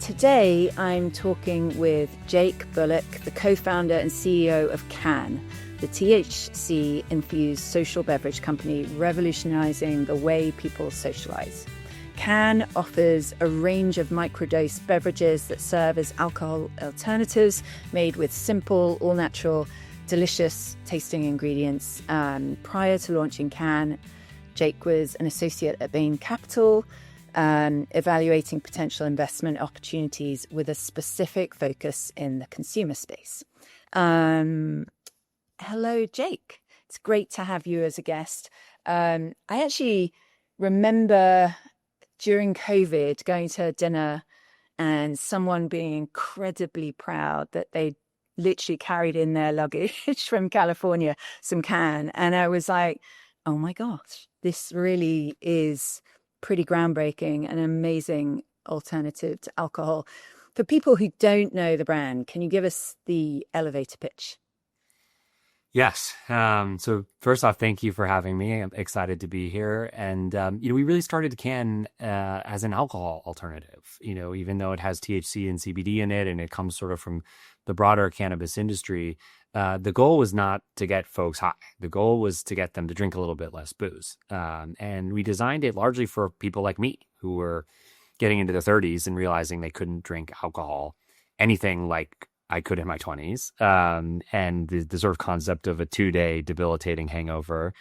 Today, I'm talking with Jake Bullock, the co-founder and CEO of Cann, the THC-infused social beverage company revolutionizing the way people socialize. Cann offers a range of microdose beverages that serve as alcohol alternatives made with simple, all-natural, delicious tasting ingredients. Prior to launching Cann, Jake was an associate at Bain Capital, evaluating potential investment opportunities with a specific focus in the consumer space. Hello, Jake. It's great to have you as a guest. I actually remember during COVID going to a dinner and someone being incredibly proud that they literally carried in their luggage from California, some Cann. And I was like, oh my gosh, this really is pretty groundbreaking and amazing alternative to alcohol. For people who don't know the brand, can you give us the elevator pitch? Yes. So first off, thank you for having me. I'm excited to be here. And, we really started Cann as an alcohol alternative, even though it has THC and CBD in it, and it comes sort of from the broader cannabis industry. The goal was not to get folks high. The goal was to get them to drink a little bit less booze. And we designed it largely for people like me who were getting into their 30s and realizing they couldn't drink alcohol, anything like I could in my 20s. And the sort of concept of a 2-day debilitating hangover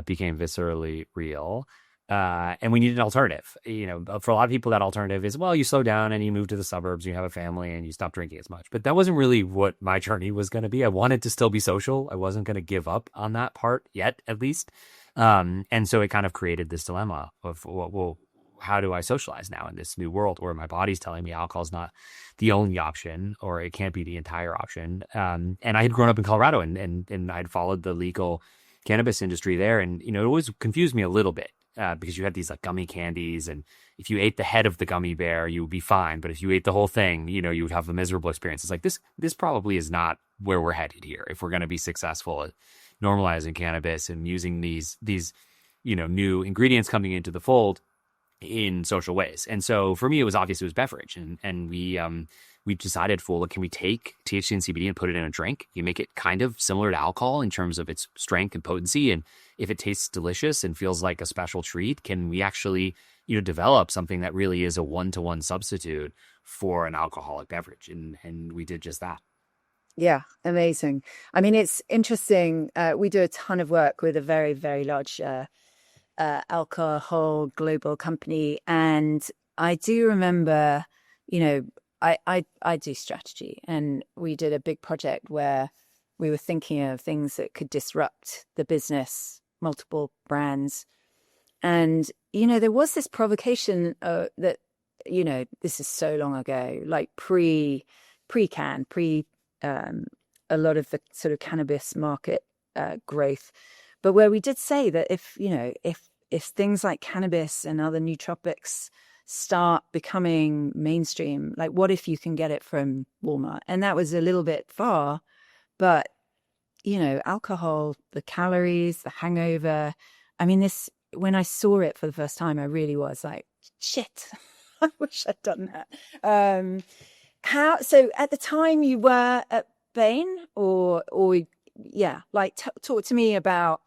became viscerally real. And we needed an alternative. For a lot of people, that alternative is, well, you slow down and you move to the suburbs, you have a family and you stop drinking as much. But that wasn't really what my journey was going to be. I wanted to still be social. I wasn't going to give up on that part yet, at least. And so it kind of created this dilemma of, well, how do I socialize now in this new world where my body's telling me alcohol is not the only option, or it can't be the entire option. And I had grown up in Colorado and I'd followed the legal cannabis industry there. And, it always confused me a little bit because you had these like gummy candies, and if you ate the head of the gummy bear, you would be fine. But if you ate the whole thing, you would have a miserable experience. It's like, this probably is not where we're headed here. If we're going to be successful at normalizing cannabis and using these new ingredients coming into the fold in social ways. And so for me, it was obvious it was beverage. And we decided, well, can we take THC and CBD and put it in a drink? You make it kind of similar to alcohol in terms of its strength and potency. And if it tastes delicious and feels like a special treat, can we actually, develop something that really is a one-to-one substitute for an alcoholic beverage? And we did just that. Yeah, amazing. I mean, it's interesting. We do a ton of work with a very, very large alcohol global company, and I do remember, I do strategy, and we did a big project where we were thinking of things that could disrupt the business, multiple brands, and there was this provocation that this is so long ago, like pre-Cann, a lot of the sort of cannabis market growth. But where we did say that if things like cannabis and other nootropics start becoming mainstream, like what if you can get it from Walmart? And that was a little bit far, but alcohol, the calories, the hangover. I mean, when I saw it for the first time, I really was like, shit, I wish I'd done that. So at the time you were at Bain or talk to me about,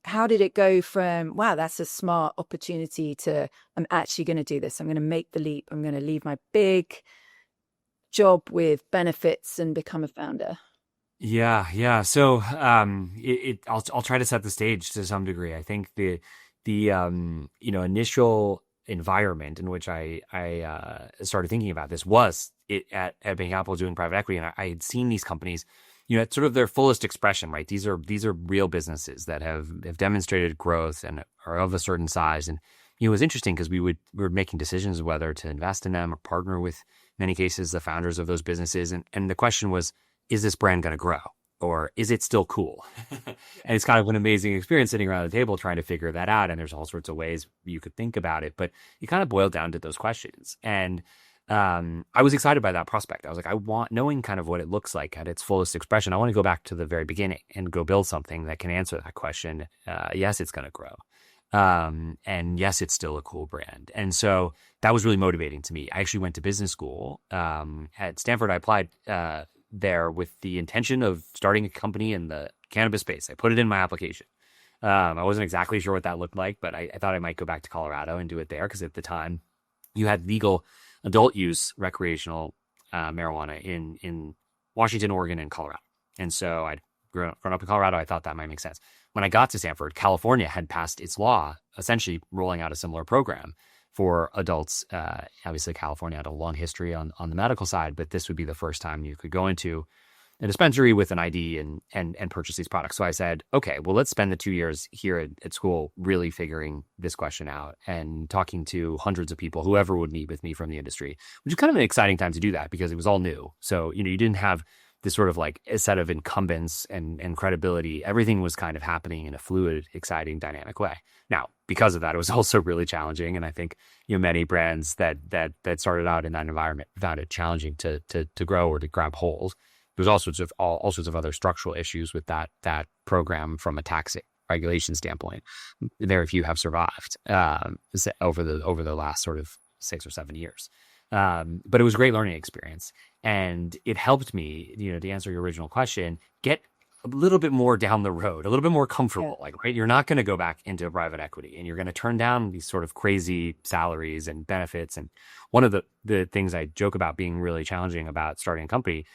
how did it go from, wow, that's a smart opportunity, to I'm actually going to do this. I'm going to make the leap. I'm going to leave my big job with benefits and become a founder. Yeah. So I'll try to set the stage to some degree. I think the initial environment in which I started thinking about this was at Bain Capital doing private equity, and I had seen these companies at sort of their fullest expression, right? These are real businesses that have demonstrated growth and are of a certain size. And it was interesting because we were making decisions whether to invest in them or partner with, in many cases, the founders of those businesses. And the question was, is this brand going to grow, or is it still cool? And it's kind of an amazing experience sitting around the table trying to figure that out. And there's all sorts of ways you could think about it, but it kind of boiled down to those questions. And I was excited by that prospect. I was like, knowing kind of what it looks like at its fullest expression, I want to go back to the very beginning and go build something that can answer that question. Yes, it's going to grow. And yes, it's still a cool brand. And so that was really motivating to me. I actually went to business school at Stanford. I applied there with the intention of starting a company in the cannabis space. I put it in my application. I wasn't exactly sure what that looked like, but I thought I might go back to Colorado and do it there because at the time you had legal adult use recreational marijuana in Washington, Oregon, and Colorado. And so I'd grown up in Colorado. I thought that might make sense. When I got to Stanford, California had passed its law, essentially rolling out a similar program for adults. Obviously, California had a long history on the medical side, but this would be the first time you could go into a dispensary with an ID and purchase these products. So I said, okay, well, let's spend the 2 years here at school really figuring this question out and talking to hundreds of people, whoever would meet with me from the industry, which is kind of an exciting time to do that because it was all new. So, you didn't have this sort of like a set of incumbents and credibility. Everything was kind of happening in a fluid, exciting, dynamic way. Now, because of that, it was also really challenging. And I think, many brands that started out in that environment found it challenging to grow or to grab hold. There's all sorts of other structural issues with that program from a tax regulation standpoint. Very few have survived over the last sort of 6 or 7 years. But it was a great learning experience, and it helped me, to answer your original question, get a little bit more down the road, a little bit more comfortable. Yeah. Like, right, you're not going to go back into private equity, and you're going to turn down these sort of crazy salaries and benefits. And one of the things I joke about being really challenging about starting a company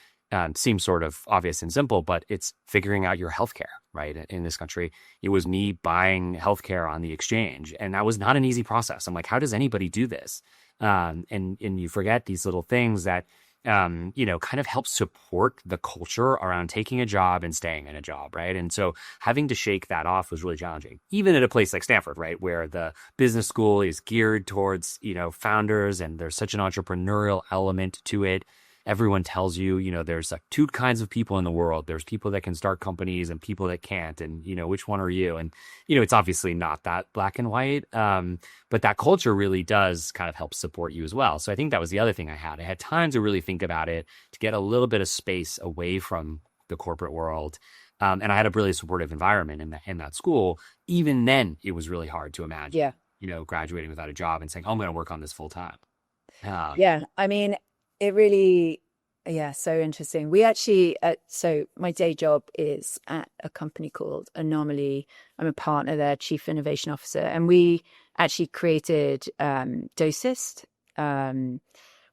seems sort of obvious and simple, but it's figuring out your healthcare, right? In this country, it was me buying healthcare on the exchange, and that was not an easy process. I'm like, how does anybody do this? And you forget these little things that, kind of help support the culture around taking a job and staying in a job, right? And so having to shake that off was really challenging, even at a place like Stanford, right, where the business school is geared towards, founders, and there's such an entrepreneurial element to it. Everyone tells you, there's like two kinds of people in the world. There's people that can start companies and people that can't. And, which one are you? And, it's obviously not that black and white. But that culture really does kind of help support you as well. So I think that was the other thing I had. I had time to really think about it, to get a little bit of space away from the corporate world. And I had a really supportive environment in that school. Even then, it was really hard to imagine, graduating without a job and saying, oh, I'm going to work on this full time. Yeah. I mean, it really, so interesting. We actually, so my day job is at a company called Anomaly. I'm a partner there, Chief Innovation Officer, and we actually created Dosist,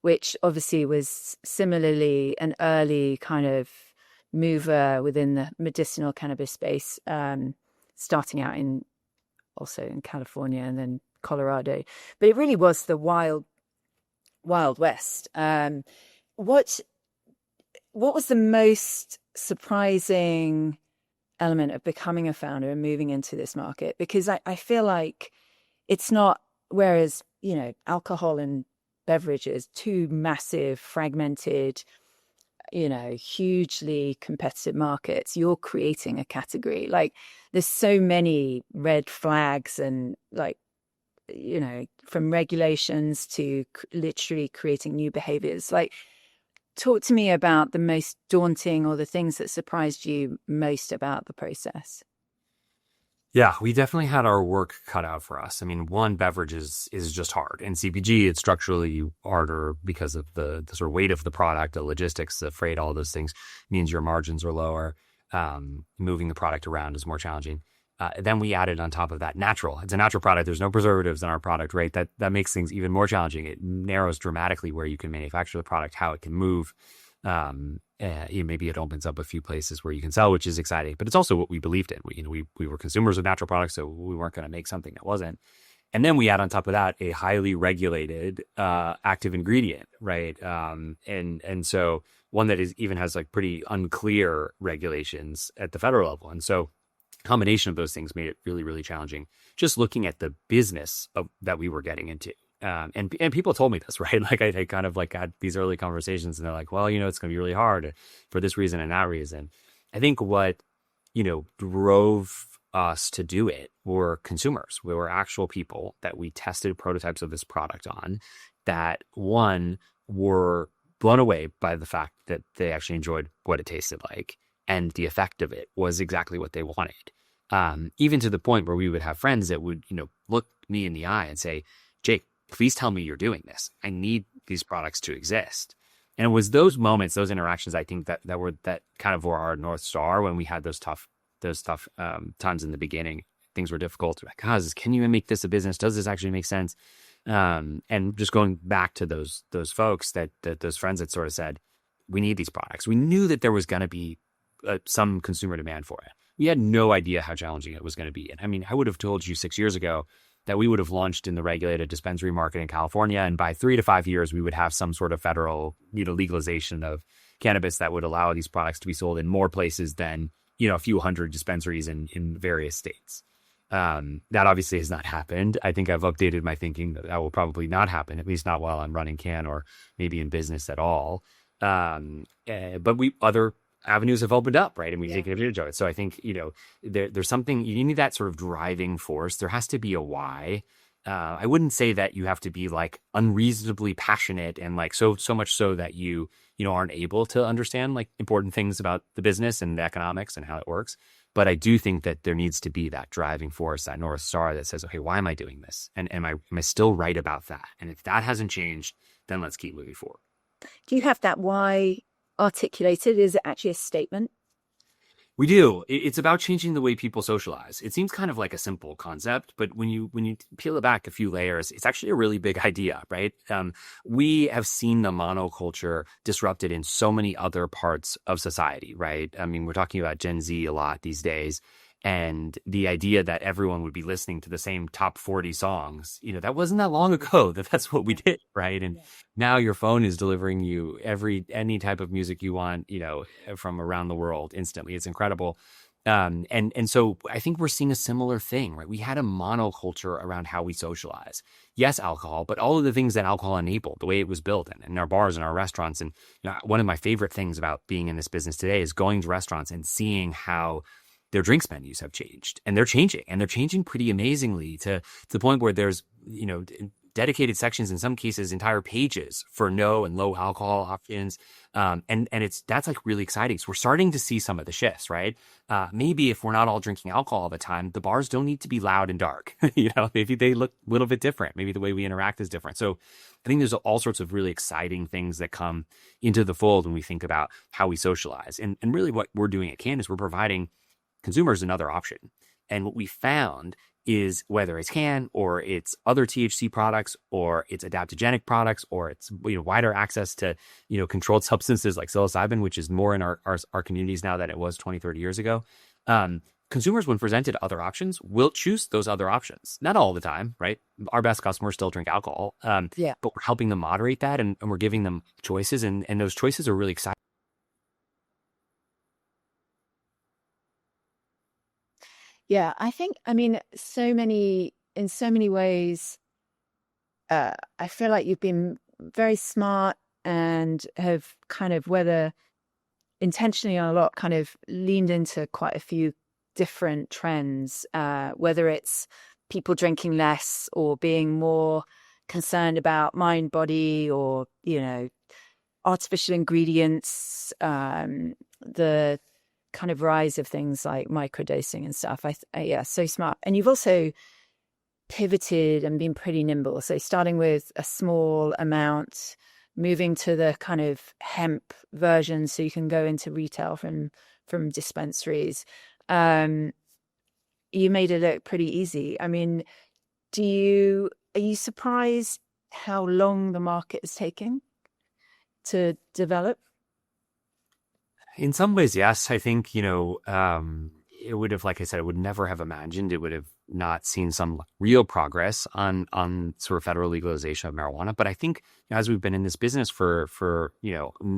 which obviously was similarly an early kind of mover within the medicinal cannabis space, starting out also in California and then Colorado. But it really was the Wild West. What was the most surprising element of becoming a founder and moving into this market? Because I feel like it's not, whereas, alcohol and beverages, two massive, fragmented, hugely competitive markets, you're creating a category. Like, there's so many red flags and from regulations to literally creating new behaviors. Like, talk to me about the most daunting or the things that surprised you most about the process. Yeah, we definitely had our work cut out for us. I mean, one, beverages is just hard. In CPG, it's structurally harder because of the sort of weight of the product, the logistics, the freight, all those things means your margins are lower. Moving the product around is more challenging. Then we added on top of that natural. It's a natural product. There's no preservatives in our product, right? That makes things even more challenging. It narrows dramatically where you can manufacture the product, how it can move. Maybe it opens up a few places where you can sell, which is exciting. But it's also what we believed in. We were consumers of natural products, so we weren't going to make something that wasn't. And then we add on top of that a highly regulated active ingredient, right? And so one that even has like pretty unclear regulations at the federal level. And so combination of those things made it really, really challenging. Just looking at the business that we were getting into, and people told me this, right? Like I kind of like had these early conversations, and they're like, "Well, it's going to be really hard for this reason and that reason." I think what drove us to do it were consumers. We were actual people that we tested prototypes of this product on. That one were blown away by the fact that they actually enjoyed what it tasted like, and the effect of it was exactly what they wanted. Even to the point where we would have friends that would, look me in the eye and say, Jake, please tell me you're doing this. I need these products to exist. And it was those moments, those interactions, I think that kind of were our North Star when we had those tough times in the beginning. Things were difficult. Like, guys, can you make this a business? Does this actually make sense? And just going back to those folks those friends that sort of said, we need these products. We knew that there was going to be some consumer demand for it. We had no idea how challenging it was going to be. And I mean, I would have told you 6 years ago that we would have launched in the regulated dispensary market in California, and by 3 to 5 years, we would have some sort of federal, legalization of cannabis that would allow these products to be sold in more places than, a few hundred dispensaries in various states. That obviously has not happened. I think I've updated my thinking that will probably not happen, at least not while I'm running Cann or maybe in business at all. But other avenues have opened up, right? And we've taken advantage of it. So I think, there's something, you need that sort of driving force. There has to be a why. I wouldn't say that you have to be like unreasonably passionate and like so much so that you aren't able to understand like important things about the business and the economics and how it works. But I do think that there needs to be that driving force, that North Star that says, okay, why am I doing this? And am I still right about that? And if that hasn't changed, then let's keep moving forward. Do you have that why articulated? Is it actually a statement? We do. It's about changing the way people socialize. It seems kind of like a simple concept, but when you peel it back a few layers, it's actually a really big idea, right? We have seen the monoculture disrupted in so many other parts of society, right? I mean, we're talking about Gen Z a lot these days. And the idea that everyone would be listening to the same top 40 songs, that wasn't that long ago that's what we did, right? And now your phone is delivering you any type of music you want, from around the world instantly. It's incredible. And so I think we're seeing a similar thing, right? We had a monoculture around how we socialize. Yes, alcohol, but all of the things that alcohol enabled, the way it was built in our bars and our restaurants. And one of my favorite things about being in this business today is going to restaurants and seeing how their drinks menus have changed, and they're changing pretty amazingly to the point where there's, dedicated sections, in some cases, entire pages for no and low alcohol options. And that's like really exciting. So we're starting to see some of the shifts, right? Maybe if we're not all drinking alcohol all the time, the bars don't need to be loud and dark. Maybe they look a little bit different. Maybe the way we interact is different. So I think there's all sorts of really exciting things that come into the fold when we think about how we socialize. And really what we're doing at Cann is we're providing consumers another option. And what we found is whether it's Cann or it's other THC products or it's adaptogenic products or it's wider access to controlled substances like psilocybin, which is more in our communities now than it was 20, 30 years ago. Consumers, when presented other options, will choose those other options. Not all the time, right? Our best customers still drink alcohol. But we're helping them moderate that and we're giving them choices, and those choices are really exciting. Yeah, I think, in so many ways, I feel like you've been very smart and have kind of, whether intentionally or not, kind of leaned into quite a few different trends, whether it's people drinking less or being more concerned about mind, body, or, artificial ingredients, the kind of rise of things like microdosing and stuff. So smart. And you've also pivoted and been pretty nimble. So starting with a small amount, moving to the kind of hemp version so you can go into retail from dispensaries. You made it look pretty easy. I mean, are you surprised how long the market is taking to develop? In some ways, yes. I think, it would have, like I said, I would never have imagined it would have not seen some real progress on sort of federal legalization of marijuana. But I think as we've been in this business for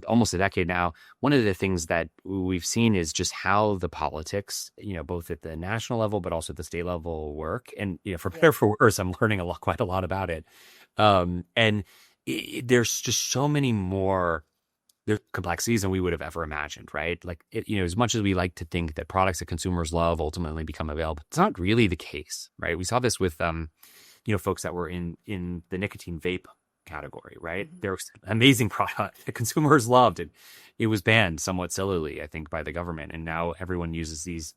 almost a decade now, one of the things that we've seen is just how the politics, both at the national level, but also at the state level work. And, for better or for worse, I'm learning quite a lot about it. There's just so many more complexities than we would have ever imagined, right? Like, as much as we like to think that products that consumers love ultimately become available, it's not really the case, right? We saw this with, folks that were in the nicotine vape category, right? They're an amazing product that consumers loved, and it was banned somewhat sillily, I think, by the government. And now everyone uses these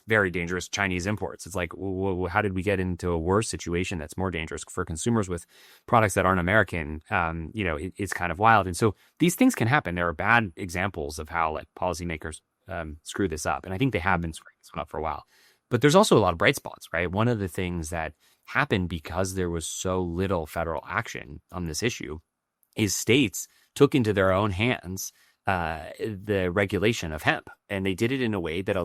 very dangerous Chinese imports. It's like, how did we get into a worse situation that's more dangerous for consumers with products that aren't American? It's kind of wild. And so these things can happen. There are bad examples of how like policymakers screw this up. And I think they have been screwing this one up for a while. But there's also a lot of bright spots, right? One of the things that happened because there was so little federal action on this issue is states took into their own hands the regulation of hemp. And they did it in a way that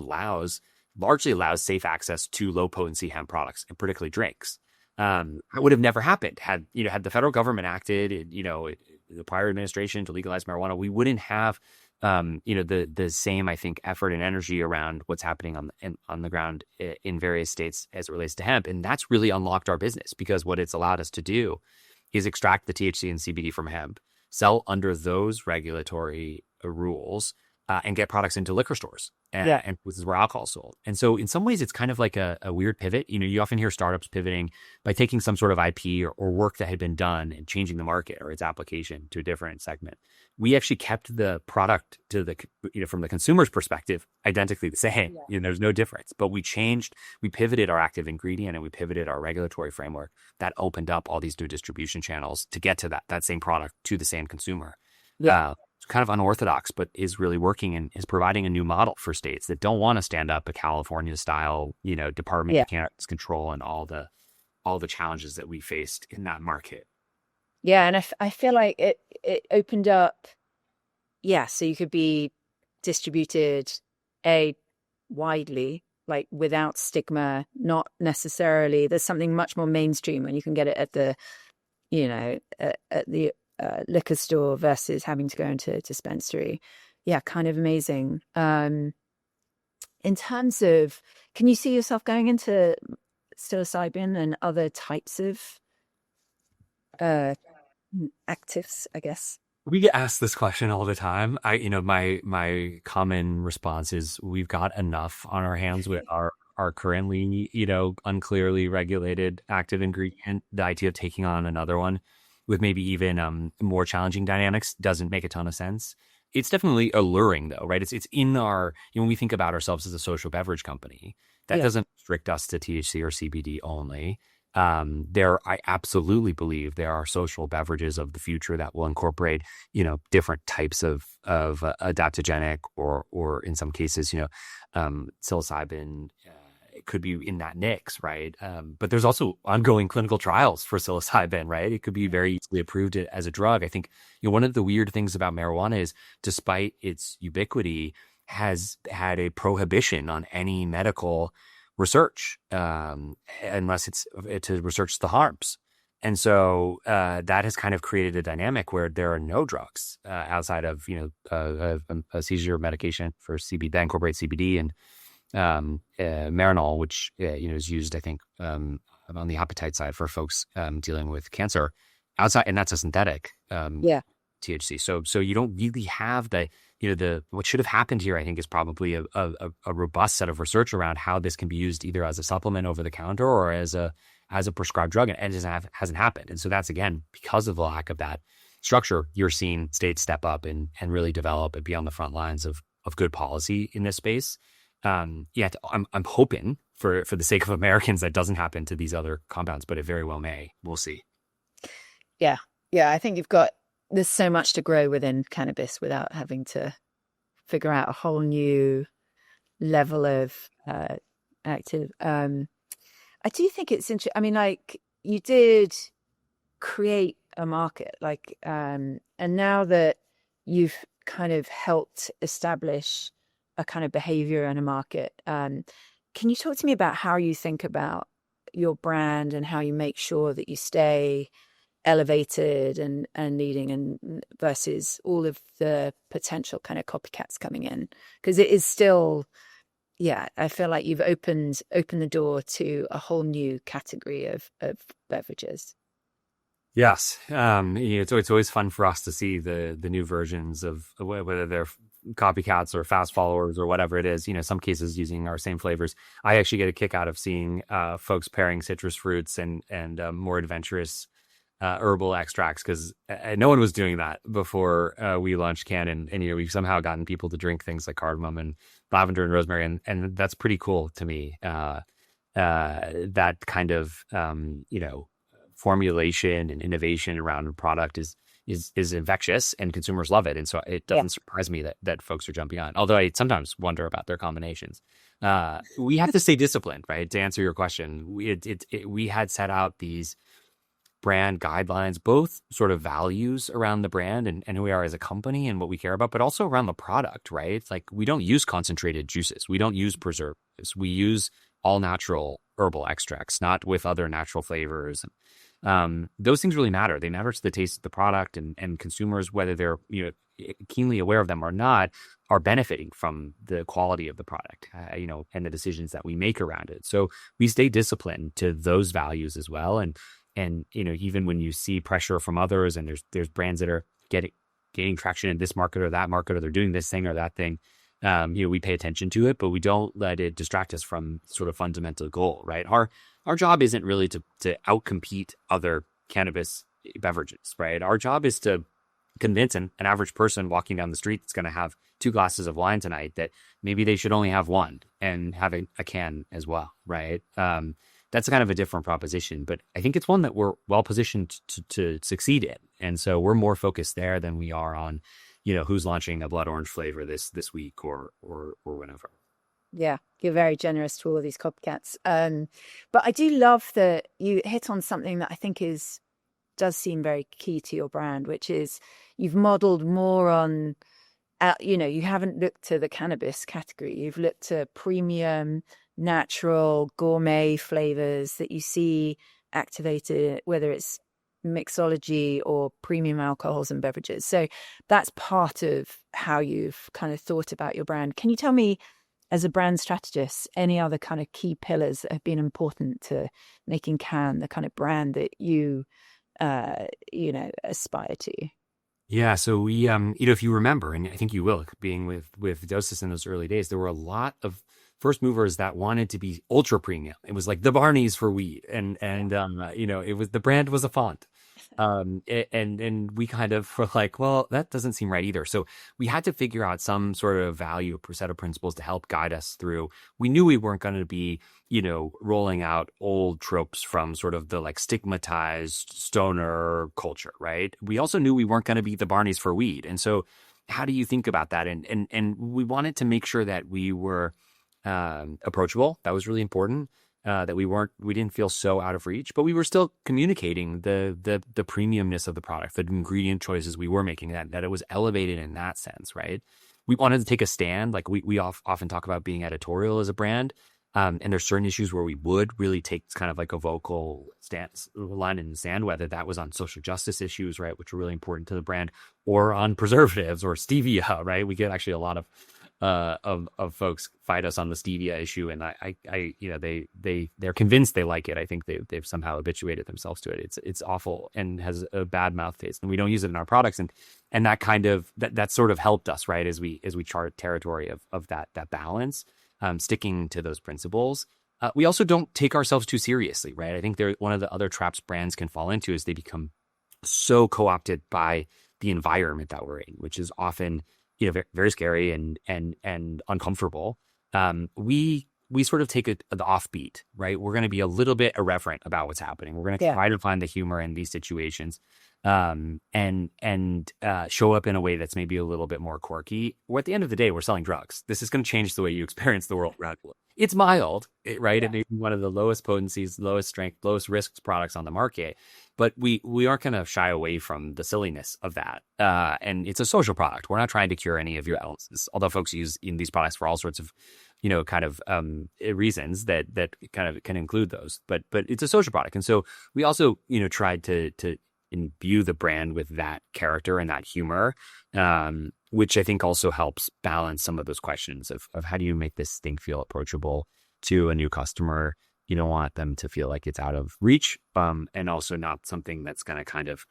largely allows safe access to low potency hemp products, and particularly drinks. It would have never happened had the federal government acted, the prior administration to legalize marijuana. We wouldn't have, the same, I think, effort and energy around what's happening on the ground in various states as it relates to hemp. And that's really unlocked our business, because what it's allowed us to do is extract the THC and CBD from hemp, sell under those regulatory rules, and get products into liquor stores. And this is where alcohol is sold. And so in some ways, it's kind of like a weird pivot. You often hear startups pivoting by taking some sort of IP or work that had been done and changing the market or its application to a different segment. We actually kept the product from the consumer's perspective, identically the same. There's no difference, but we pivoted our active ingredient and we pivoted our regulatory framework that opened up all these new distribution channels to get to that same product to the same consumer. It's kind of unorthodox, but is really working and is providing a new model for states that don't want to stand up a California style, Department of Cannabis Control and all the challenges that we faced in that market. Yeah, and I feel like it opened up, so you could be distributed widely, like without stigma, not necessarily. There's something much more mainstream when you can get it at the, at the liquor store versus having to go into a dispensary. Yeah, kind of amazing. In terms of, can you see yourself going into psilocybin and other types of actives, I guess? We get asked this question all the time. My common response is we've got enough on our hands with our currently, unclearly regulated active ingredient. The idea of taking on another one with maybe even more challenging dynamics doesn't make a ton of sense. It's definitely alluring though, right? It's in our, when we think about ourselves as a social beverage company, that doesn't restrict us to THC or CBD only. I absolutely believe there are social beverages of the future that will incorporate, different types of adaptogenic or in some cases, psilocybin, it could be in that mix, right? But there's also ongoing clinical trials for psilocybin, right? It could be very easily approved as a drug. I think one of the weird things about marijuana is, despite its ubiquity, has had a prohibition on any medical research, unless it's to research the harms. And so that has kind of created a dynamic where there are no drugs outside of a seizure medication for CBD that incorporates CBD and Marinol, which is used, I think, on the appetite side for folks dealing with cancer outside, and that's a synthetic THC. So you don't really have what should have happened here, I think, is probably a robust set of research around how this can be used either as a supplement over the counter or as a prescribed drug, and it just hasn't happened. And so that's, again, because of the lack of that structure, you're seeing states step up and really develop and be on the front lines of good policy in this space. I'm hoping for the sake of Americans that doesn't happen to these other compounds, but it very well may. We'll see. Yeah. I think there's so much to grow within cannabis without having to figure out a whole new level of active. I do think it's interesting. I mean, like, you did create a market, and now that you've kind of helped establish a kind of behavior and a market, can you talk to me about how you think about your brand and how you make sure that you stay elevated and leading, and versus all of the potential kind of copycats coming in? Because it is still, I feel like you've opened the door to a whole new category of beverages. Yes. It's always fun for us to see the new versions of whether they're copycats or fast followers or whatever it is, some cases using our same flavors. I actually get a kick out of seeing folks pairing citrus fruits and more adventurous herbal extracts because no one was doing that before we launched Cann, and we've somehow gotten people to drink things like cardamom and lavender and rosemary, and that's pretty cool to me. That kind of formulation and innovation around a product is infectious, and consumers love it, and so it Yeah. doesn't surprise me that folks are jumping on. Although I sometimes wonder about their combinations. We have to stay disciplined, right? To answer your question, we had set out these brand guidelines, both sort of values around the brand and who we are as a company and what we care about, but also around the product, right? It's like we don't use concentrated juices. We don't use preservatives. We use all natural herbal extracts, not with other natural flavors. Those things really matter. They matter to the taste of the product, and consumers, whether they're keenly aware of them or not, are benefiting from the quality of the product, and the decisions that we make around it. So we stay disciplined to those values as well. And even when you see pressure from others, and there's brands that are gaining traction in this market or that market, or they're doing this thing or that thing, we pay attention to it, but we don't let it distract us from sort of fundamental goal, right? Our job isn't really to outcompete other cannabis beverages, right? Our job is to convince an average person walking down the street that's going to have 2 glasses of wine tonight that maybe they should only have one and have a can as well, right? That's kind of a different proposition, but I think it's one that we're well positioned to succeed in. And so we're more focused there than we are on, who's launching a blood orange flavor this week or whenever. Yeah, you're very generous to all of these copycats. But I do love that you hit on something that I think does seem very key to your brand, which is you've modeled more on, you haven't looked to the cannabis category. You've looked to premium, natural, gourmet flavors that you see activated, whether it's mixology or premium alcohols and beverages. So that's part of how you've kind of thought about your brand. Can you tell me, as a brand strategist, any other kind of key pillars that have been important to making Cann the kind of brand that you aspire to? Yeah, so we, if you remember, and I think you will, being with Dosis in those early days, there were a lot of first movers that wanted to be ultra premium. It was like the Barneys for weed, and it was, the brand was a font, and we kind of were like, well, that doesn't seem right either. So we had to figure out some sort of value or set of principles to help guide us through. We knew we weren't going to be, rolling out old tropes from sort of the like stigmatized stoner culture, right? We also knew we weren't going to be the Barneys for weed, and so how do you think about that? And we wanted to make sure that we were approachable. That was really important. That we didn't feel so out of reach, but we were still communicating the premiumness of the product, the ingredient choices we were making, that it was elevated in that sense, right? We wanted to take a stand. Like we often talk about being editorial as a brand. And there's certain issues where we would really take kind of like a vocal stance, line in the sand, whether that was on social justice issues, right, which are really important to the brand, or on preservatives or stevia, right? We get actually a lot of folks fight us on the stevia issue, and they're convinced they like it. I think they've somehow habituated themselves to it. It's awful and has a bad mouth taste, and we don't use it in our products, and that kind of that sort of helped us, right, as we chart territory of that balance, sticking to those principles. We also don't take ourselves too seriously, right? I think one of the other traps brands can fall into is they become so co-opted by the environment that we're in, which is often very, very scary and uncomfortable. We sort of take the offbeat, right? We're going to be a little bit irreverent about what's happening. We're going to try to find the humor in these situations, and show up in a way that's maybe a little bit more quirky. Or at the end of the day, we're selling drugs. This is going to change the way you experience the world around you. It's mild, right? It may be one of the lowest potencies, lowest strength, lowest risks products on the market, but we aren't going to shy away from the silliness of that. And it's a social product. We're not trying to cure any of your illnesses, although folks use in these products for all sorts of reasons that kind of can include those. But it's a social product, and so we also tried to imbue the brand with that character and that humor, which I think also helps balance some of those questions of how do you make this thing feel approachable to a new customer. You don't want them to feel like it's out of reach, and also not something that's going to kind of,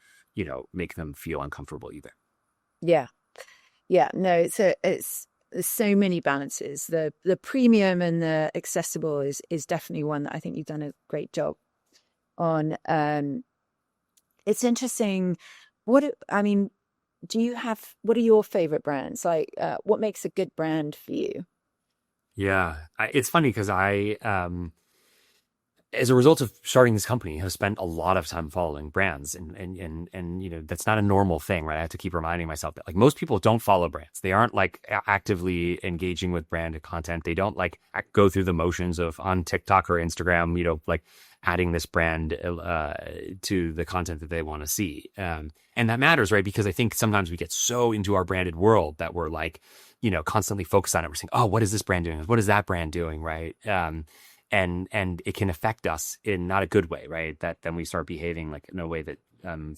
make them feel uncomfortable either. Yeah. No, it's there's so many balances. The premium and the accessible is definitely one that I think you've done a great job on. It's interesting. I mean, what are your favorite brands? Like, what makes a good brand for you? Yeah, it's funny because as a result of starting this company, have spent a lot of time following brands, and that's not a normal thing, right? I have to keep reminding myself that like most people don't follow brands. They aren't like actively engaging with branded content. They don't like go through the motions of on TikTok or Instagram, like adding this brand to the content that they want to see. And that matters, right? Because I think sometimes we get so into our branded world that we're like, constantly focused on it. We're saying, oh, what is this brand doing? What is that brand doing? Right. And it can affect us in not a good way, right? That then we start behaving like in a way that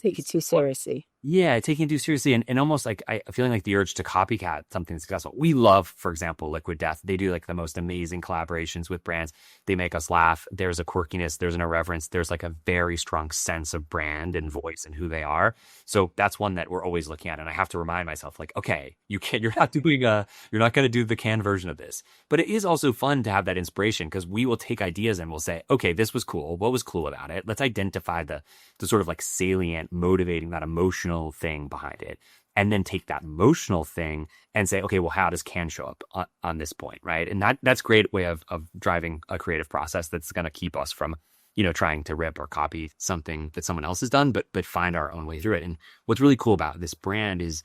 Take it too seriously. yeah, taking it too seriously and almost like feeling like the urge to copycat something successful. We love, for example, Liquid Death. They do like the most amazing collaborations with brands. They make us laugh. There's a quirkiness, there's an irreverence, there's like a very strong sense of brand and voice and who they are. So that's one that we're always looking at. And I have to remind myself, like, okay, you're not you're not going to do the Cann version of this. But it is also fun to have that inspiration because we will take ideas and we'll say, okay, this was cool. What was cool about it? Let's identify the sort of like salient, motivating, that emotional thing behind it, and then take that emotional thing and say, okay, well, how does Cann show up on this point, right? And that's a great way of driving a creative process that's going to keep us from, trying to rip or copy something that someone else has done, but find our own way through it. And what's really cool about this brand is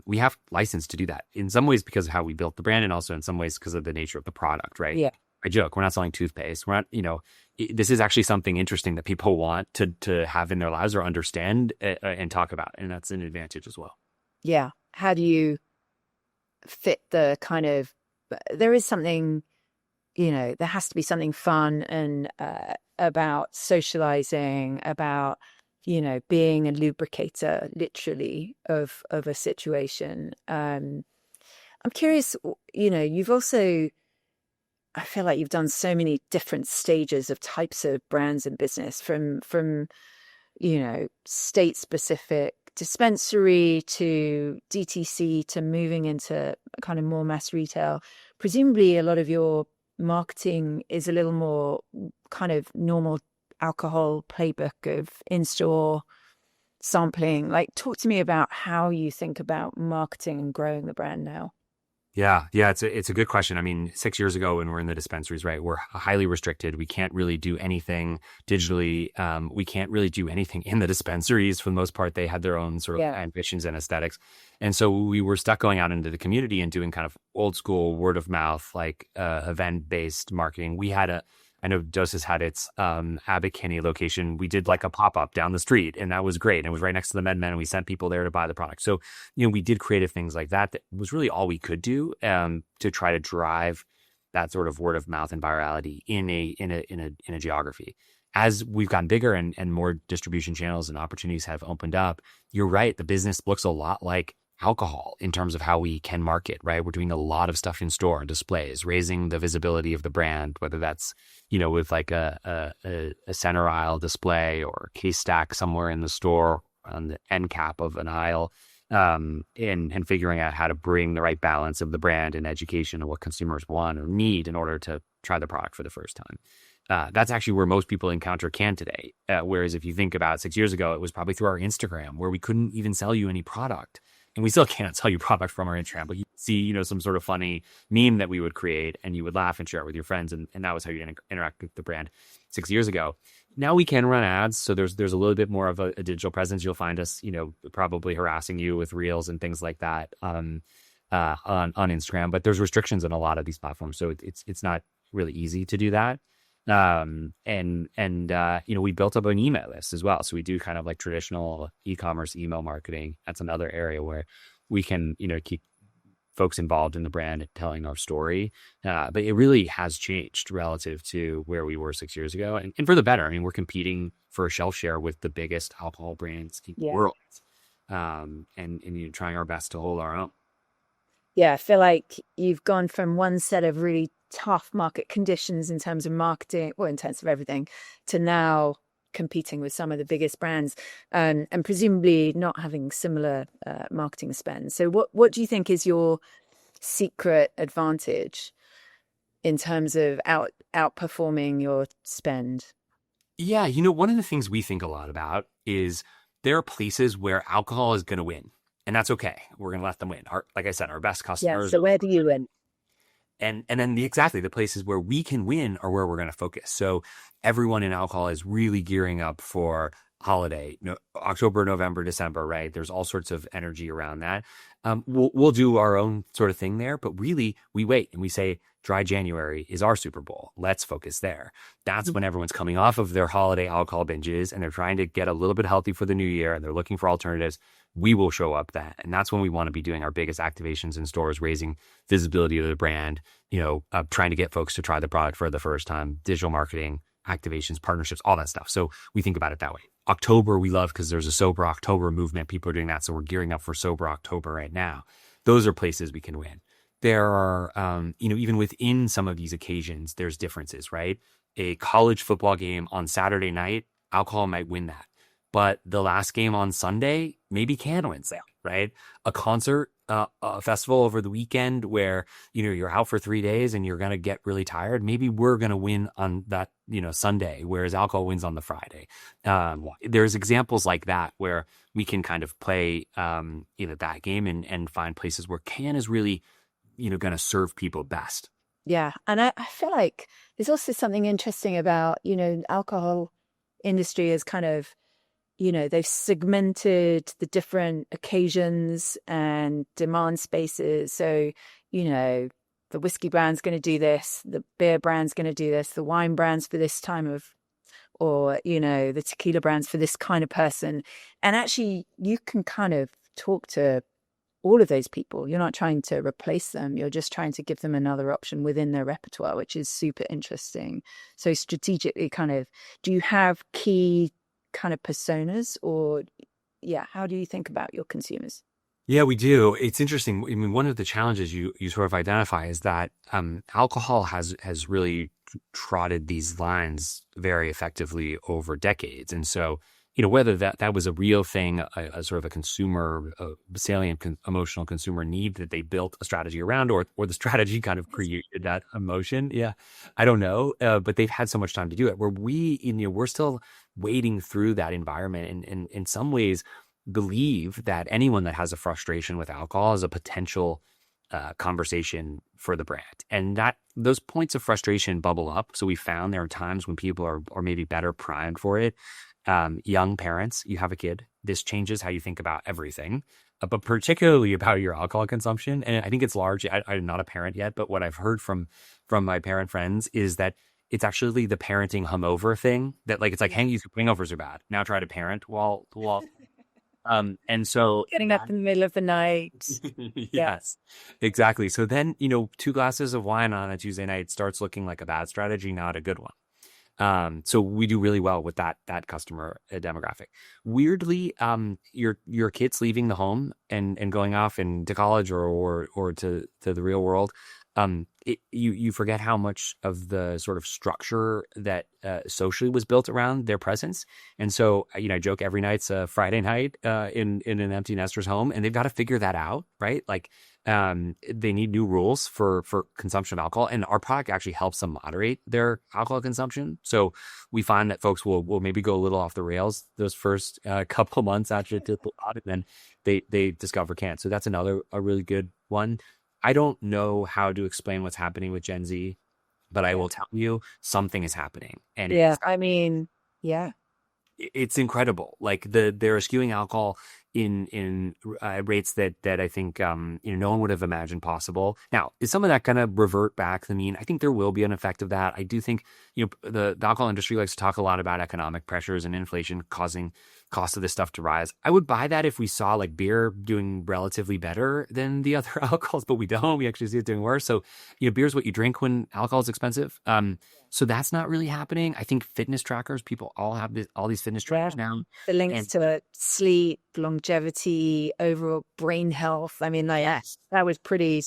we have license to do that in some ways because of how we built the brand, and also in some ways because of the nature of the product, right? Yeah. I joke, we're not selling toothpaste. We're not, this is actually something interesting that people want to have in their lives or understand and talk about. And that's an advantage as well. Yeah. How do you fit the kind of, there is something, there has to be something fun and about socializing, about, being a lubricator, literally, of a situation. I'm curious, you've also, I feel like you've done so many different stages of types of brands and business from state specific dispensary to DTC to moving into kind of more mass retail. Presumably a lot of your marketing is a little more kind of normal alcohol playbook of in-store sampling. Like, talk to me about how you think about marketing and growing the brand now. Yeah, it's a good question. I mean, 6 years ago when we're in the dispensaries, right, we're highly restricted. We can't really do anything digitally. We can't really do anything in the dispensaries. For the most part, they had their own sort of ambitions and aesthetics. And so we were stuck going out into the community and doing kind of old school word of mouth, like event-based marketing. I know Doses had its Abbot Kinney location. We did like a pop-up down the street, and that was great. And it was right next to the MedMen, and we sent people there to buy the product. So, we did creative things like that. That was really all we could do to try to drive that sort of word of mouth and virality in a geography. As we've gotten bigger and more distribution channels and opportunities have opened up, you're right. The business looks a lot like alcohol in terms of how we can market, right? We're doing a lot of stuff in store and displays, raising the visibility of the brand, whether that's, with like a center aisle display or a case stack somewhere in the store on the end cap of an aisle, and figuring out how to bring the right balance of the brand and education of what consumers want or need in order to try the product for the first time. That's actually where most people encounter Cann today. Whereas if you think about 6 years ago, it was probably through our Instagram where we couldn't even sell you any product. And we still can't sell you product from our Instagram, but you see, some sort of funny meme that we would create and you would laugh and share it with your friends. And that was how you interact with the brand 6 years ago. Now we can run ads. So there's a little bit more of a digital presence. You'll find us, probably harassing you with reels and things like that on Instagram, but there's restrictions on a lot of these platforms. So it's not really easy to do that. We built up an email list as well. So we do kind of like traditional e-commerce email marketing. That's another area where we can, keep folks involved in the brand and telling our story. But it really has changed relative to where we were 6 years ago, and for the better. I mean, we're competing for a shelf share with the biggest alcohol brands in the world, and trying our best to hold our own. Yeah, I feel like you've gone from one set of really tough market conditions in terms of marketing, well, in terms of everything, to now competing with some of the biggest brands, and presumably not having similar marketing spend. So what do you think is your secret advantage in terms of outperforming your spend? Yeah, one of the things we think a lot about is there are places where alcohol is going to win, and that's okay. We're going to let them win. Like I said, our best Yeah. customers, So where do you win? and then exactly the places where we can win are where we're going to focus. So everyone in alcohol is really gearing up for holiday, no, October, November, December, right? There's all sorts of energy around that. We'll do our own sort of thing there, but really we wait and we say dry January is our Super Bowl. Let's focus there. That's when everyone's coming off of their holiday alcohol binges and they're trying to get a little bit healthy for the new year and they're looking for alternatives. We will show up that. And that's when we want to be doing our biggest activations in stores, raising visibility of the brand, trying to get folks to try the product for the first time, digital marketing, activations, partnerships, all that stuff. So we think about it that way. October, we love because there's a Sober October movement. People are doing that. So we're gearing up for Sober October right now. Those are places we can win. There are, even within some of these occasions, there's differences, right? A college football game on Saturday night, alcohol might win that. But the last game on Sunday, maybe Cann wins that, right? A concert, a festival over the weekend where, you're out for 3 days and you're going to get really tired. Maybe we're going to win on that, Sunday, whereas alcohol wins on the Friday. There's examples like that where we can kind of play, that game and find places where Cann is really, going to serve people best. Yeah. And I feel like there's also something interesting about, alcohol industry is kind of, they've segmented the different occasions and demand spaces. So, the whiskey brand's going to do this, the beer brand's going to do this, the wine brand's for this time of, or, the tequila brand's for this kind of person. And actually, you can kind of talk to all of those people. You're not trying to replace them. You're just trying to give them another option within their repertoire, which is super interesting. So strategically do you have key kind of personas or how do you think about your consumers? Yeah, we do. It's interesting. I mean, one of the challenges you sort of identify is that alcohol has really trotted these lines very effectively over decades. And so, whether that was a real thing, a sort of a consumer, salient emotional consumer need that they built a strategy around, or the strategy kind of created that emotion. Yeah, I don't know. But they've had so much time to do it where we're still wading through that environment and in some ways believe that anyone that has a frustration with alcohol is a potential conversation for the brand, and that those points of frustration bubble up. So we found there are times when people are maybe better primed for it. Young parents, you have a kid, this changes how you think about everything, but particularly about your alcohol consumption. And I think it's large. I'm not a parent yet, but what I've heard from my parent friends is that it's actually the parenting hungover thing that it's like hangovers are bad. Now try to parent while and so Getting up in the middle of the night. yes, exactly. So then, 2 glasses of wine on a Tuesday night starts looking like a bad strategy, not a good one. So we do really well with that customer demographic. Weirdly, your kids leaving the home and going off to college or to the real world, you forget how much of the sort of structure that socially was built around their presence. And so, I joke every night's a Friday night in an empty nester's home, and they've got to figure that out, right? They need new rules for consumption of alcohol, and our product actually helps them moderate their alcohol consumption. So we find that folks will maybe go a little off the rails those first couple months after the pot, and then they discover Cann. So that's a really good one. I don't know how to explain what's happening with Gen Z, but I will tell you something is happening, and it's incredible. They're skewing alcohol in rates that I think no one would have imagined possible. Now, is some of that going to revert back to the mean? I think there will be an effect of that. I do think the alcohol industry likes to talk a lot about economic pressures and inflation causing cost of this stuff to rise. I would buy that if we saw beer doing relatively better than the other alcohols, but we don't. We actually see it doing worse. So beer is what you drink when alcohol is expensive. So that's not really happening. I think fitness trackers, people all have all these fitness trackers now. The links to sleep, longevity, overall brain health. I mean, that was pretty.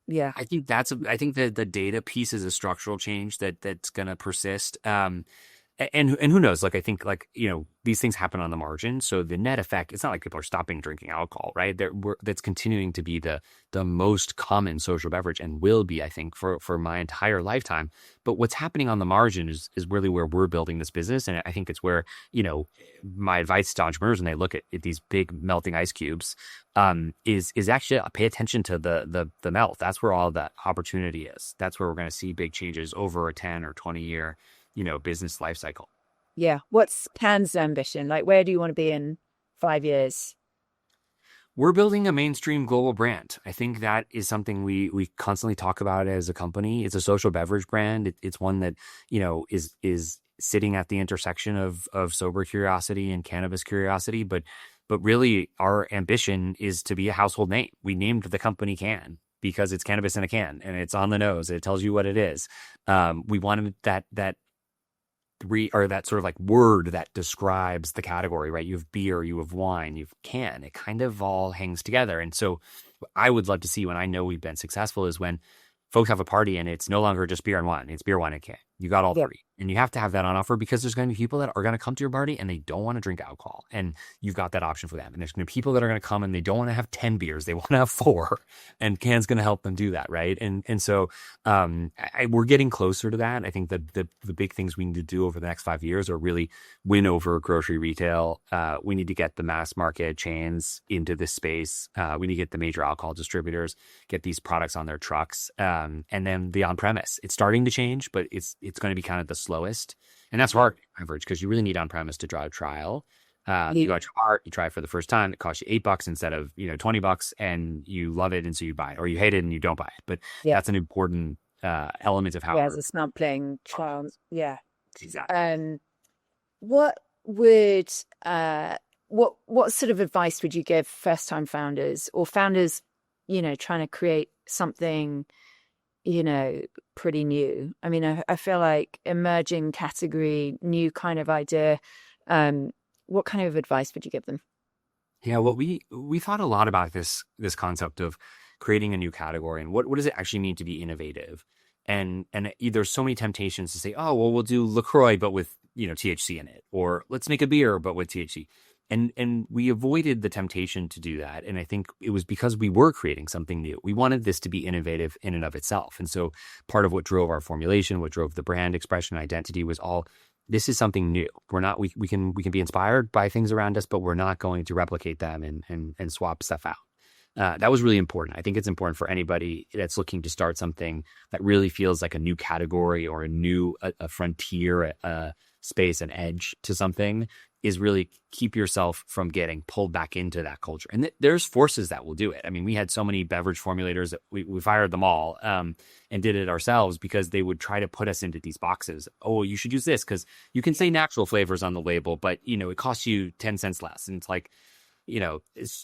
Yeah, I think I think that the data piece is a structural change that's going to persist. and who knows? Like, I think, like, these things happen on the margin. So the net effect, it's not like people are stopping drinking alcohol, right? That's continuing to be the most common social beverage, and will be, I think, for my entire lifetime. But what's happening on the margin is really where we're building this business. And I think it's where, my advice to entrepreneurs when they look at these big melting ice cubes, is actually pay attention to the melt. That's where all that opportunity is. That's where we're going to see big changes over a 10 or 20 year, business life cycle. Yeah. What's Cann's ambition? Like, where do you want to be in 5 years? We're building a mainstream global brand. I think that is something we constantly talk about as a company. It's a social beverage brand. It's one that, is sitting at the intersection of sober curiosity and cannabis curiosity. But really, our ambition is to be a household name. We named the company Cann because it's cannabis in a can, and it's on the nose. It tells you what it is. We wanted that that sort of like word that describes the category, right? You have beer, you have wine, you have can. It kind of all hangs together. And so I would love to see, when I know we've been successful, is when folks have a party and it's no longer just beer and wine. It's beer, wine, and can. You got all three. And you have to have that on offer, because there's going to be people that are going to come to your party and they don't want to drink alcohol. And you've got that option for them. And there's going to be people that are going to come and they don't want to have 10 beers. They want to have 4. And Cann's going to help them do that, right? And so we're getting closer to that. I think the big things we need to do over the next 5 years are really win over grocery retail. We need to get the mass market chains into this space. We need to get the major alcohol distributors, get these products on their trucks. And then the on-premise. It's starting to change, but it's going to be kind of the slowest. And that's our average, because you really need on-premise to drive trial. You go to your heart, you try it for the first time, it costs you $8 instead of, $20, and you love it, and so you buy it, or you hate it and you don't buy it. But that's an important element of how as a sampling trial. Yeah. Exactly. What would what sort of advice would you give first-time founders, or founders, trying to create something, pretty new? I mean, I feel like emerging category, new kind of idea. What kind of advice would you give them? Yeah, well, we thought a lot about this concept of creating a new category, and what does it actually mean to be innovative? And there's so many temptations to say, oh, well, we'll do LaCroix, but with, THC in it, or let's make a beer, but with THC. And we avoided the temptation to do that. And I think it was because we were creating something new. We wanted this to be innovative in and of itself. And so part of what drove our formulation, what drove the brand expression identity, was all, this is something new. We're not, we can be inspired by things around us, but we're not going to replicate them and swap stuff out. That was really important. I think it's important for anybody that's looking to start something that really feels like a new category, or a frontier, a space, an edge to something, is really keep yourself from getting pulled back into that culture. And there's forces that will do it. I mean, we had so many beverage formulators that we fired them all, and did it ourselves, because they would try to put us into these boxes. Oh, you should use this because you can say natural flavors on the label, but it costs you 10 cents less. And it's like,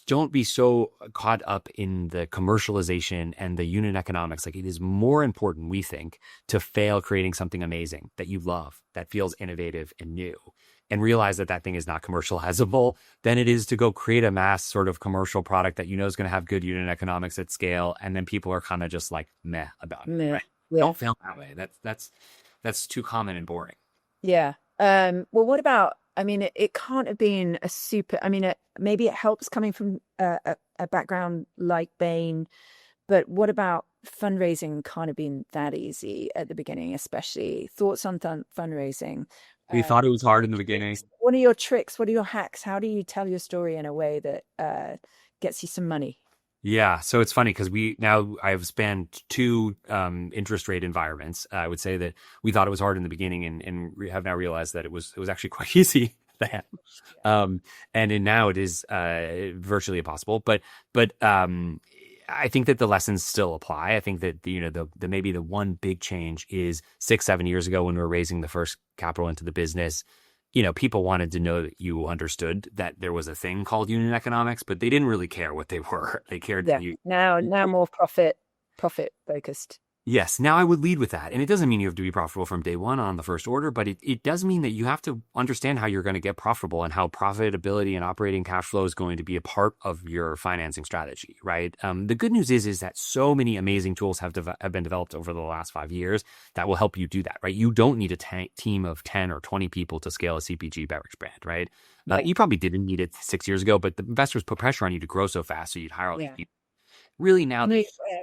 don't be so caught up in the commercialization and the unit economics. Like, it is more important, we think, to fail creating something amazing that you love, that feels innovative and new, and realize that thing is not commercializable, than it is to go create a mass sort of commercial product that is going to have good unit economics at scale, and then people are kind of just like meh about it. Right? Yeah. Don't fail that way. That's too common and boring. Yeah. Well, what about? I mean, it can't have been a super. I mean, maybe it helps coming from a background like Bain, but what about fundraising? Can't have been that easy at the beginning, especially. Thoughts on fundraising? We thought it was hard in the beginning. What are your tricks? What are your hacks? How do you tell your story in a way that gets you some money? Yeah, so it's funny because I've spanned 2 interest rate environments. I would say that we thought it was hard in the beginning, and we have now realized that it was actually quite easy. And now it is virtually impossible. But I think that the lessons still apply. I think that the maybe the one big change is 6-7 years ago, when we were raising the first capital into the business. People wanted to know that you understood that there was a thing called unit economics, but they didn't really care what they were. They cared that you. Now more profit focused. Yes. Now I would lead with that. And it doesn't mean you have to be profitable from day one on the first order, but it does mean that you have to understand how you're going to get profitable and how profitability and operating cash flow is going to be a part of your financing strategy, right? The good news is that so many amazing tools have been developed over the last 5 years that will help you do that, right? You don't need a team of 10 or 20 people to scale a CPG beverage brand, right? Right. You probably didn't need it 6 years ago, but the investors put pressure on you to grow so fast. So you'd hire all these Yeah. people. Really now, No,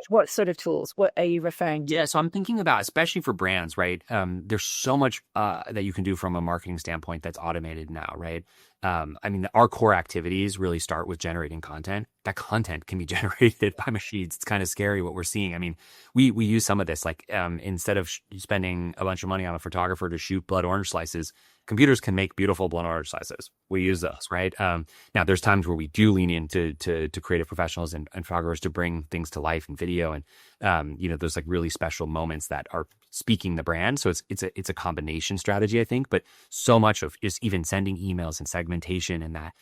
what sort of tools? What are you referring to? yeah, so I'm thinking about, especially for brands, right? There's so much that you can do from a marketing standpoint that's automated now, right? I mean, our core activities really start with generating content. That content can be generated by machines. It's kind of scary what we're seeing. I mean, we use some of this, like instead of spending a bunch of money on a photographer to shoot blood orange slices, computers can make beautiful blood orange slices. We use those, right? Now, there's times where we do lean into to creative professionals and photographers to bring things to life in video, and there's like really special moments that are speaking the brand. So it's a combination strategy, I think. But so much of just even sending emails and segmentation and that,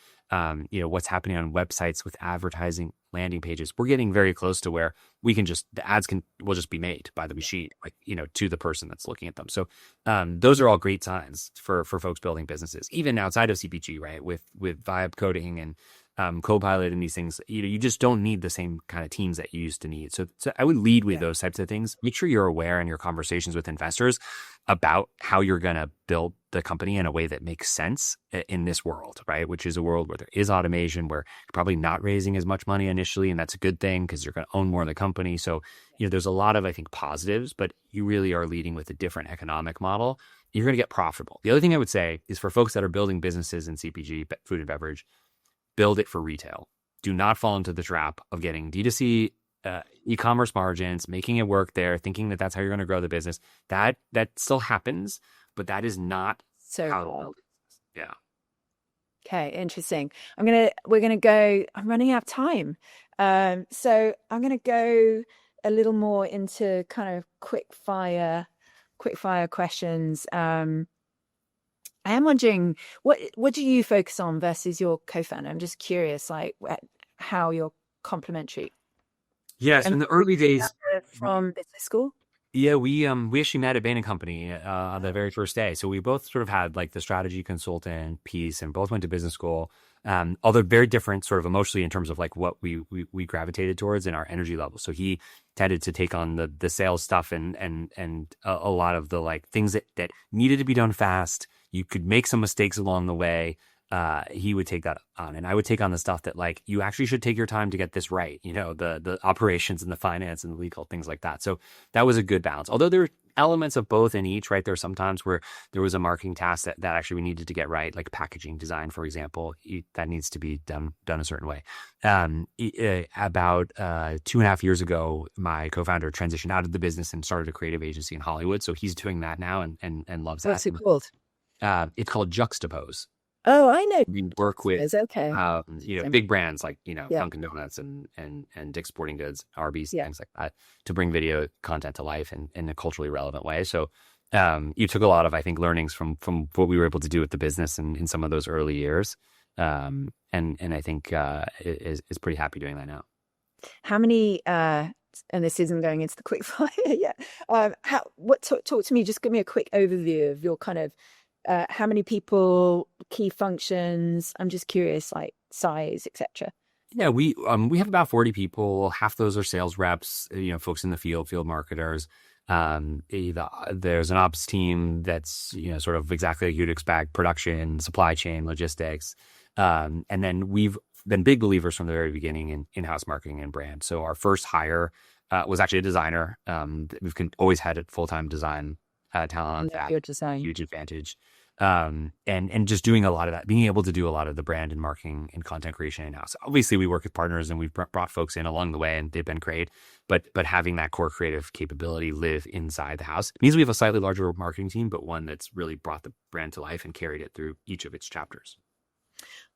what's happening on websites with advertising landing pages, we're getting very close to where the ads will just be made by the machine, like, to the person that's looking at them. So those are all great signs for folks building businesses, even outside of CPG, right? With vibe coding and Copilot and these things, you just don't need the same kind of teams that you used to need. So I would lead with those types of things. Make sure you're aware in your conversations with investors about how you're going to build the company in a way that makes sense in this world, right? Which is a world where there is automation, where you're probably not raising as much money initially. And that's a good thing because you're going to own more of the company. So, there's a lot of, I think, positives, but you really are leading with a different economic model. You're going to get profitable. The other thing I would say is for folks that are building businesses in CPG, food and beverage, build it for retail. Do not fall into the trap of getting D2C e-commerce margins, making it work there, thinking that that's how you're going to grow the business. That still happens, but that is not So how to build it. Yeah. okay, interesting. We're gonna go. I'm running out of time, so I'm gonna go a little more into kind of quick fire questions. I am wondering what do you focus on versus your co-founder? I'm just curious, like how you're complementary. Yes, And in the early days, from business school. yeah, we actually met at Bain& Company on the very first day. So we both sort of had like the strategy consultant piece and both went to business school. Although very different sort of emotionally in terms of like what we gravitated towards in our energy levels. So he tended to take on the sales stuff and a lot of the like things that needed to be done fast. You could make some mistakes along the way. He would take that on, and I would take on the stuff that like you actually should take your time to get this right. The operations and the finance and the legal things like that. So that was a good balance. Although there were elements of both in each, right? There were sometimes where there was a marketing task that actually we needed to get right, like packaging design, for example, that needs to be done a certain way. About 2.5 years ago, my co-founder transitioned out of the business and started a creative agency in Hollywood. So he's doing that now and loves that. What's it called? It's called Juxtapose. Oh, I know. We work with Okay. big brands like Yeah. Dunkin' Donuts and Dick's Sporting Goods, Arby's, Yeah. things like that, to bring video content to life in a culturally relevant way. So you took a lot of, I think, learnings from what we were able to do with the business in some of those early years, and I think is pretty happy doing that now. How many? And this isn't going into the quick fire yet. Talk to me. Just give me a quick overview of your kind of how many people, key functions. I'm just curious, like size, etc. Yeah, we have about 40 people. Half those are sales reps, folks in the field marketers. There's an ops team that's, sort of exactly like you'd expect: production, supply chain, logistics. And then we've been big believers from the very beginning in in-house marketing and brand. So our first hire was actually a designer. We've always had a full-time design talent. Your design. Huge advantage. And just doing a lot of that, being able to do a lot of the brand and marketing and content creation in-house. Obviously, we work with partners and we've brought folks in along the way and they've been great. But having that core creative capability live inside the house means we have a slightly larger marketing team, but one that's really brought the brand to life and carried it through each of its chapters.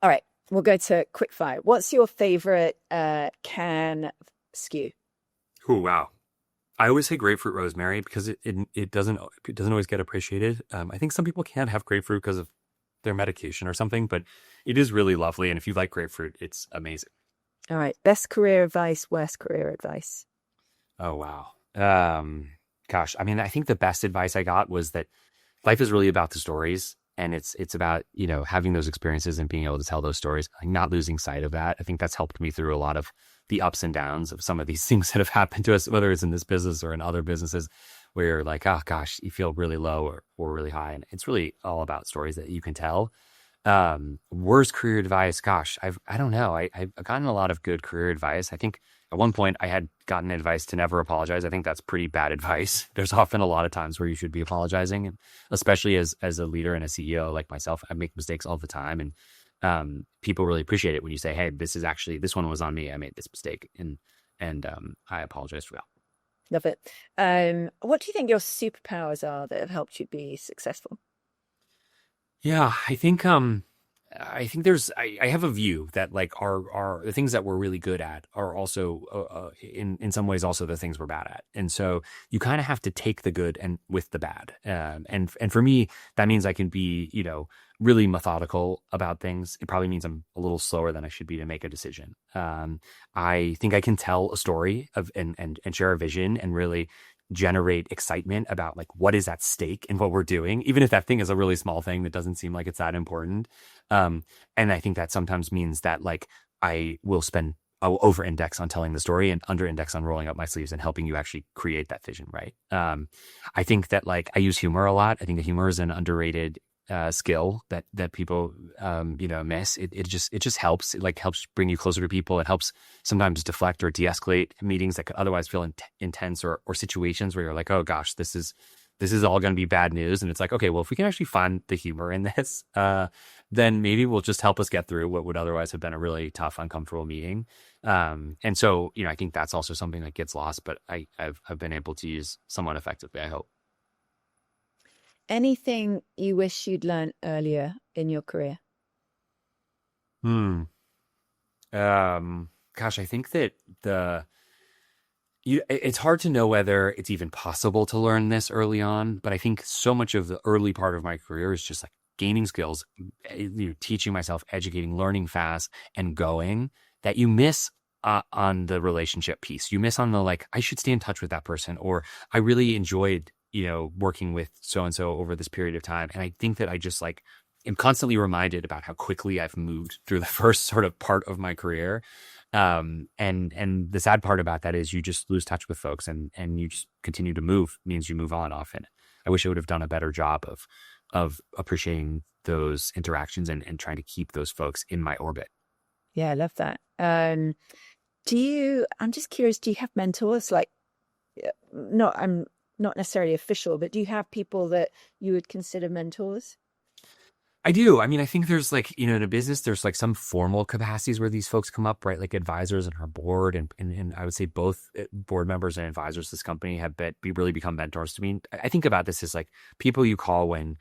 All right, we'll go to quickfire. What's your favorite Cann SKU? Oh, wow. I always say grapefruit rosemary because it doesn't always get appreciated. I think some people can't have grapefruit because of their medication or something, but it is really lovely. And if you like grapefruit, it's amazing. All right, best career advice, worst career advice. Oh, wow. Um, Gosh, I mean, I think the best advice I got was that life is really about the stories, and it's about, having those experiences and being able to tell those stories, like not losing sight of that. I think that's helped me through a lot of the ups and downs of some of these things that have happened to us, whether it's in this business or in other businesses, where you're like, oh gosh, you feel really low or really high. And it's really all about stories that you can tell. Worst career advice. Gosh, I don't know. I've gotten a lot of good career advice. I think at one point I had gotten advice to never apologize. I think that's pretty bad advice. There's often a lot of times where you should be apologizing, and especially as a leader and a CEO like myself, I make mistakes all the time. And people really appreciate it when you say, hey, this one was on me. I made this mistake, and I apologize for that. Love it. What do you think your superpowers are that have helped you be successful? Yeah, I think I have a view that like our the things that we're really good at are also in some ways also the things we're bad at. And so you kind of have to take the good and with the bad. And for me, that means I can be, really methodical about things. It probably means I'm a little slower than I should be to make a decision. I think I can tell a story and share a vision and really generate excitement about like what is at stake in what we're doing, even if that thing is a really small thing that doesn't seem like it's that important. And I think that sometimes means that like I'll over index on telling the story and under index on rolling up my sleeves and helping you actually create that vision, right? I think that like I use humor a lot. I think that humor is an underrated skill that people miss. It just helps. It like helps bring you closer to people. It helps sometimes deflect or de-escalate meetings that could otherwise feel intense, or situations where you're like, oh gosh, this is all going to be bad news. And it's like, okay, well, if we can actually find the humor in this, then maybe will just help us get through what would otherwise have been a really tough, uncomfortable meeting. And so, I think that's also something that gets lost, but I've been able to use somewhat effectively, I hope. Anything you wish you'd learned earlier in your career? Hmm. Gosh, I think that it's hard to know whether it's even possible to learn this early on, but I think so much of the early part of my career is just like gaining skills, teaching myself, educating, learning fast, and going, that you miss on the relationship piece. You miss on the like, I should stay in touch with that person, or I really enjoyed, working with so and so over this period of time. And I think that I just like am constantly reminded about how quickly I've moved through the first sort of part of my career. And the sad part about that is you just lose touch with folks, and you just continue to move, means you move on often. I wish I would have done a better job of appreciating those interactions and trying to keep those folks in my orbit. Yeah, I love that. I'm just curious, do you have mentors? Like, I'm not necessarily official, but do you have people that you would consider mentors? I do. I mean, I think there's like, in a business, there's like some formal capacities where these folks come up, right? Like advisors and our board. And I would say both board members and advisors of this company have really become mentors to me. I think about this as like people you call when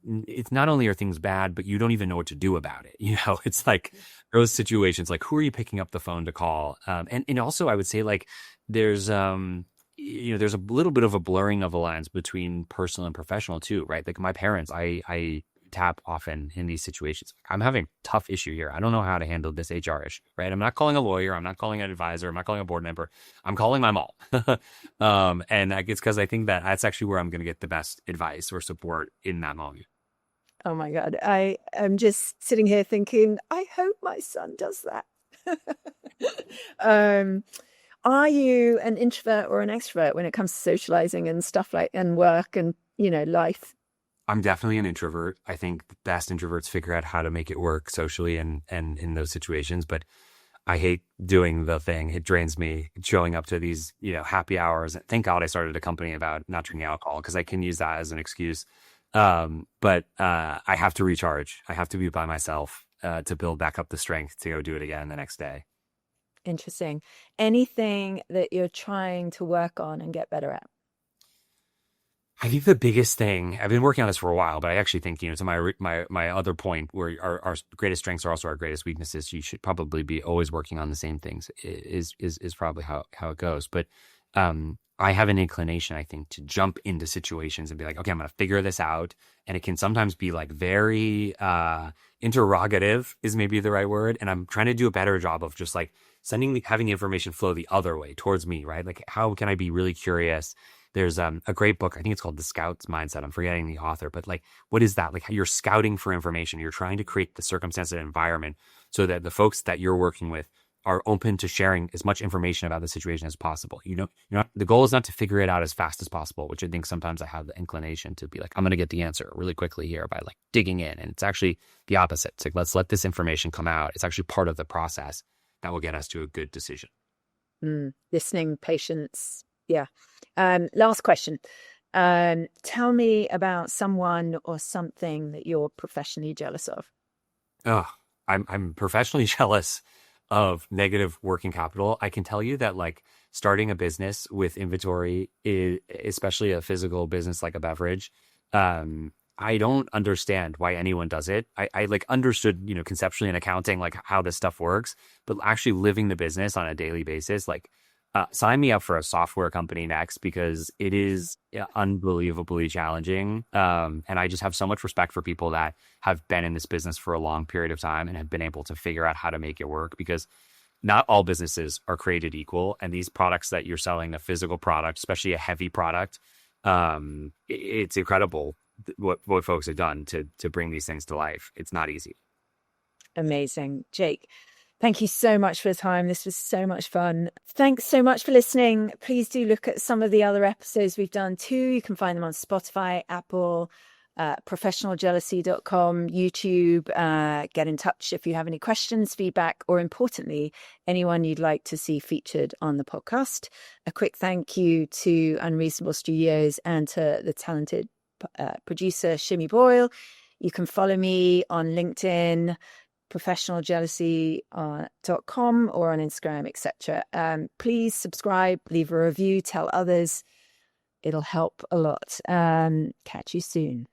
it's not only are things bad, but you don't even know what to do about it. It's like those situations, like who are you picking up the phone to call? And also I would say like there's, there's a little bit of a blurring of the lines between personal and professional too, right? Like my parents, I tap often in these situations. I'm having a tough issue here. I don't know how to handle this HR issue, right? I'm not calling a lawyer. I'm not calling an advisor. I'm not calling a board member. I'm calling my mom. And I guess because I think that that's actually where I'm going to get the best advice or support in that moment. Oh my God. I am just sitting here thinking, I hope my son does that. Are you an introvert or an extrovert when it comes to socializing and stuff like, and work and, life? I'm definitely an introvert. I think the best introverts figure out how to make it work socially and in those situations. But I hate doing the thing. It drains me showing up to these, happy hours. Thank God I started a company about not drinking alcohol, because I can use that as an excuse. But I have to recharge. I have to be by myself to build back up the strength to go do it again the next day. Interesting. Anything that you're trying to work on and get better at? I think the biggest thing, I've been working on this for a while, but I actually think, to my other point, where our greatest strengths are also our greatest weaknesses, you should probably be always working on the same things, is probably how it goes. But I have an inclination, I think, to jump into situations and be like, okay, I'm going to figure this out. And it can sometimes be like very interrogative is maybe the right word. And I'm trying to do a better job of just like having the information flow the other way towards me, right? Like, how can I be really curious? There's a great book, I think it's called The Scout's Mindset. I'm forgetting the author, but like, what is that? Like, you're scouting for information. You're trying to create the circumstance and environment so that the folks that you're working with are open to sharing as much information about the situation as possible. The goal is not to figure it out as fast as possible, which I think sometimes I have the inclination to be like, I'm going to get the answer really quickly here by like digging in. And it's actually the opposite. It's like, let's let this information come out. It's actually part of the process that will get us to a good decision. Listening, patience. Yeah. Last question. Tell me about someone or something that you're professionally jealous of. Oh, I'm professionally jealous of negative working capital. I can tell you that like starting a business with inventory, especially a physical business like a beverage, I don't understand why anyone does it. I like understood, conceptually in accounting, like how this stuff works, but actually living the business on a daily basis, like sign me up for a software company next, because it is unbelievably challenging. And I just have so much respect for people that have been in this business for a long period of time and have been able to figure out how to make it work, because not all businesses are created equal. And these products that you're selling, a physical product, especially a heavy product, it's incredible what folks have done to bring these things to life. It's not easy. Amazing. Jake, thank you so much for the time. This was so much fun. Thanks so much for listening. Please do look at some of the other episodes we've done too. You can find them on Spotify, Apple, professionaljealousy.com, YouTube. Get in touch if you have any questions, feedback, or importantly, anyone you'd like to see featured on the podcast. A quick thank you to Unreasonable Studios and to the talented producer, Shimmy Boyle. You can follow me on LinkedIn, professionaljealousy.com, or on Instagram, etc. Please subscribe, leave a review, tell others. It'll help a lot. Catch you soon.